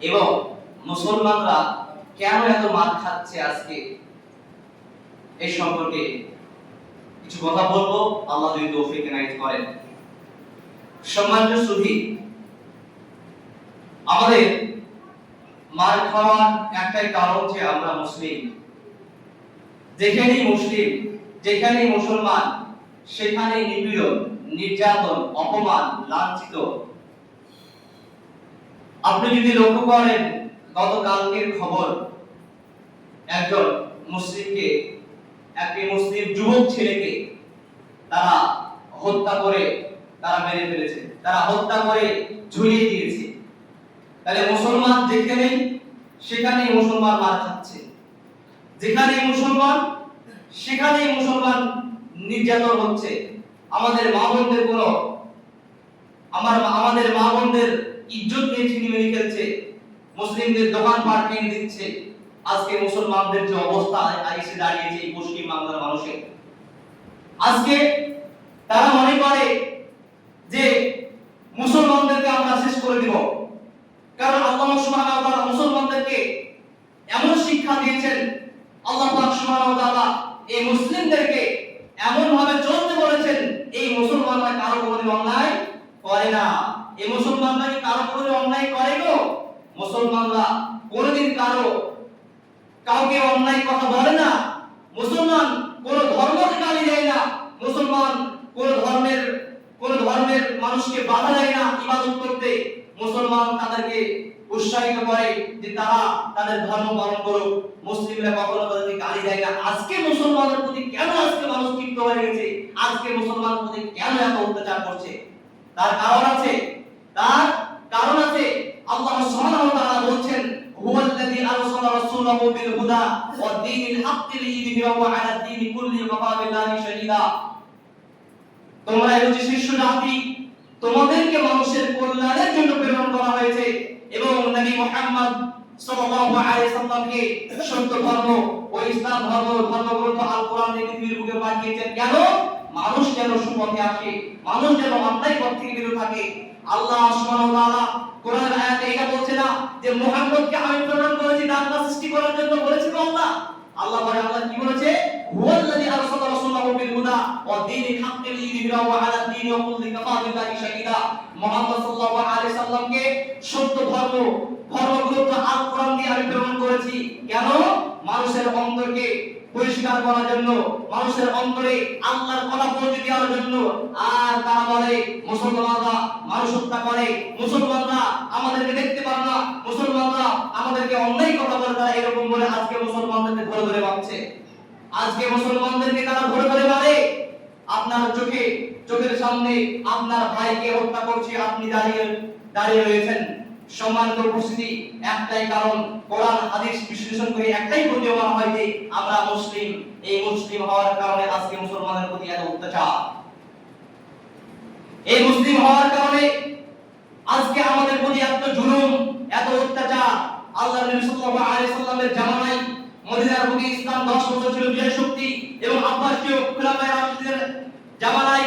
এবং মুসলমানরা কেন এত মার খাচ্ছে আজকে এই সম্পর্কে কিছু কথা বলবো, আল্লাহ যদি তৌফিক এনায়েত করেন। সম্মানিত সুধী, আমাদের মার খাওয়ার একটাই কারণ যে আমরা মুসলিম। যেখানেই মুসলিম, যেখানেই মুসলমান, সেখানেই নিপীড়ন, নির্যাতন, অপমান, লাঞ্ছিত। আপনি যদি লক্ষ্য করেন, গতকালকের খবর, একজন মুসলিমকে, একটি মুসলিম যুবক ছেলেকে তারা হত্যা করে তারা মেরে ফেলেছে, তারা হত্যা করে ঝুলিয়ে দিয়েছে। তাহলে মুসলমান যেখানেই সেখানেই মুসলমান মার খাচ্ছে, যেখানেই মুসলমান সেখানেই মুসলমান নির্যাতন হচ্ছে। আমাদের মা বোনদের আমাদের মা বোনদের ইজ্জত নিয়ে ছিনিমিনি খেলছে, মুসলিমদের দোকানপাট ভেঙে দিচ্ছে। আজকে মুসলমানদের যে অবস্থা এসে দাঁড়িয়েছে এই পশ্চিম বাংলার মানুষের, আজকে তারা মনে করে যে মুসলমানদেরকে আমরা শেষ করে দিব। কারণ আল্লাহ সুবহানাহু ওয়া তাআলা মুসলমানদেরকে এমন শিক্ষা দিয়েছেন, আল্লাহ পাক সুবহানাহু ওয়া তাআলা এই মুসলিমদেরকে এমন ভাবে চলতে বলেছেন, এই মুসলমানরা কারো কোনোদিন অন্যায় করে না। এই মুসলমানরা কি কারো কোনোদিন অন্যায় করে গো? মুসলমানরা কোনোদিন কাউকে অন্যায় কথা বলে না। মুসলমান কোন ধর্মকে গালি দেয় না। মুসলমান কোন ধর্মের মানুষকে বাধা দেয় না ইবাদত করতে। মুসলমান তাদেরকে উৎসাহিত করে যে তারা তাদের ধর্ম পালন করুক। মুসলিমরা কখনো তাদেরকে গালি দেয় না। আজকে মুসলমানদের প্রতি কেন আজকে মানুষ ক্ষিপ্ত হয়ে গেছে? আজকে মুসলমানদের প্রতি কেন এত অত্যাচার করছে? তার কারণ আছে, তার কারণ আছে। আল্লাহ সুবহানাহু ওয়া তাআলা বলছেন, হুয়াল্লাযী আরসালা রাসূলাহু বিল হুদা ওয়া দীনিল হাক্কি লিইয়ুযহিরাহু আলা দ্বীনি কুল্লিহি ওয়া কাফা বিল্লাহি শাহীদা। তোমরা হচ্ছে শীর্ষ জাতি, তোমাদেরকে মানুষের কল্যাণের জন্য প্রেরণ করা হয়েছে এবং নবী মুহাম্মদ সাল্লাল্লাহু আলাইহি সাল্লামকে সত্য ধর্ম ও ইসলাম ধর্মগ্রন্থ আল কোরআন দিয়ে পৃথিবীর বুকে পাঠিয়েছেন। কেন? মানুষ যেন সুপথে আসে, মানুষ যেন অন্যায় পথ থেকে বিরত থাকে। আল্লাহ সুবহানাহু ওয়া তাআলা কোরআনের আয়াতে এটা বলছে না যে মুহাম্মদকে আমি প্রেরণ করেছি দাতা সৃষ্টি করার জন্য? বলেছে তো আল্লাহ বলে, আল্লাহ কি বলেছে? হুয়াল্লাযী আরসালা রাসূলাহু বিল হুদা ওয়া দীনিল হাক্কি লিইয়ুযহিরাহু আলা দ্বীনি কুল্লিহি ওয়া কাফা বিল্লাহি শাহীদা। মুহাম্মদ সাল্লাল্লাহু আলাইহি সাল্লামকে সত্য ধর্মগ্রন্থ আল কোরআন দিয়ে আমি প্রেরণ করেছি। কেন? মানুষের অন্তরকে পরিষ্কার করার জন্য, মানুষের অন্তরে আল্লাহর কথা পৌঁছে দেওয়ার জন্য। আর তারা বলে মুসলমানরা মানুষ হত্যা করে, মুসলমানরা আমাদেরকে দেখতে পারে না, মুসলমানরা আমাদেরকে অন্যায় কথা বলে। তারা এরকম বলে আজকে মুসলমানদেরকে ধরে ধরে মারছে, আজকে মুসলমানদেরকে তারা ধরে ধরে মারে। আপনার চোখের সামনে আপনার ভাইকে হত্যা করছে, আপনি দাঁড়িয়ে রয়েছেন। সম্মানিত উপস্থিতি, একটাই কারণ, কোরআন হাদিস বিশ্লেষণ করে একটাই প্রতীয়মান হয় যে আমরা মুসলিম। এই মুসলিম হওয়ার কারণে আজকে মুসলমানদের প্রতি এত অত্যাচার। এই মুসলিম হওয়ার কারণে আজকে আমাদের প্রতি এত জুলুম, এত অত্যাচার। আল্লাহর নবী সাল্লাল্লাহু আলাইহি সাল্লামের জামানায় মদিনার বুকে ইসলাম 10 বছর ছিল বিজয় শক্তি এবং আব্বাসীয় খোলাফায়ে রাশিদের জামানায়